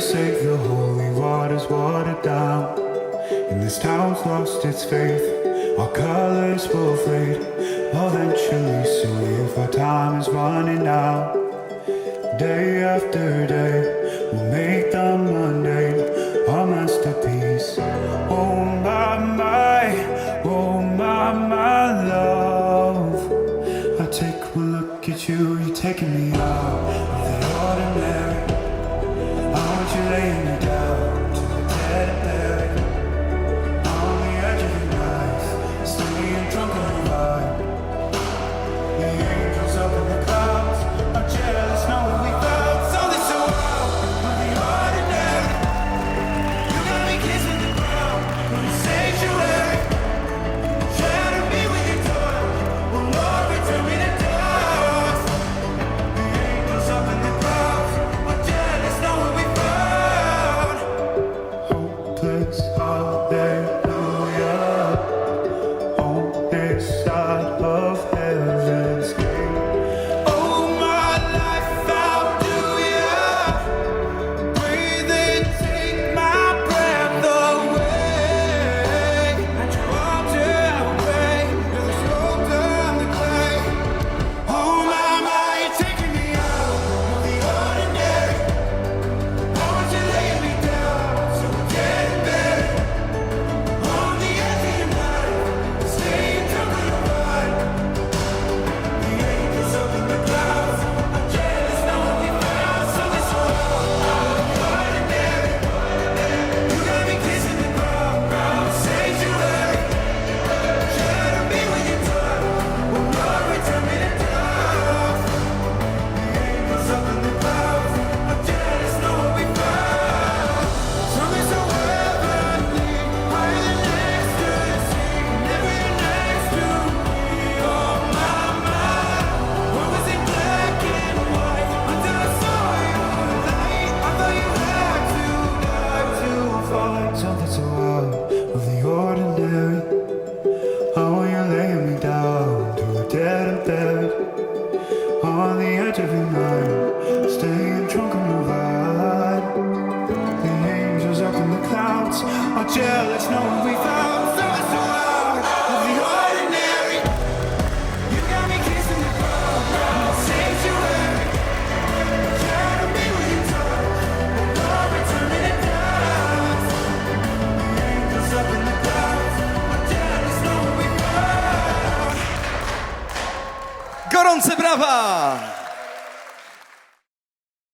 say the holy water's watered down, and this town's lost its faith. Our colors will fade eventually, so if our time is running out, day after day, we'll make the mundane our masterpiece. Oh my love, I take one look at you, you're taking me out of the ordinary. I want you laying me down to the dead and buried, on the edge of your knife, staying drunk on the vibe. The angels up in the clouds are jealous, know what we felt. So this so wild of the ordinary. You got me kissing the ground from the sanctuary. Shatter me with your touch, oh Lord, return me to dust. The angels up in the clouds are jealous, know what we found. Hopeless hallelujah, on this side of heaven's gate. Oh my life, how do you breathe in, take my breath away? And you water away, you're the smoke on the clay. Oh my, you're taking me out of the ordinary. I want you laying me down, so dead and buried, on the edge of your night, staying drunk on the ride. The angels up in the clouds are jealous, know what we found. So this world out of the ordinary. You got me kissing the ground, sanctuary. Shatter me with your touch, oh Lord, return me to dust. The angels up in the clouds are jealous, know what we found. Something so heavenly, higher than ecstasy, never next to me. Oh my, what was it black and white until I saw your light? I thought you had to die to find something so out of the ordinary. Oh, you're laying me down to a dead and bed, on the edge of your night, staying drunk on your vibe. The angels up in the clouds are jealous, know what we found. So it's so out of the ordinary. You got me kissing the ground, sanctuary. Shatter me with your touch, oh Lord, return me to dust. The angels up in the clouds are jealous, know what we found. Gorące brawa!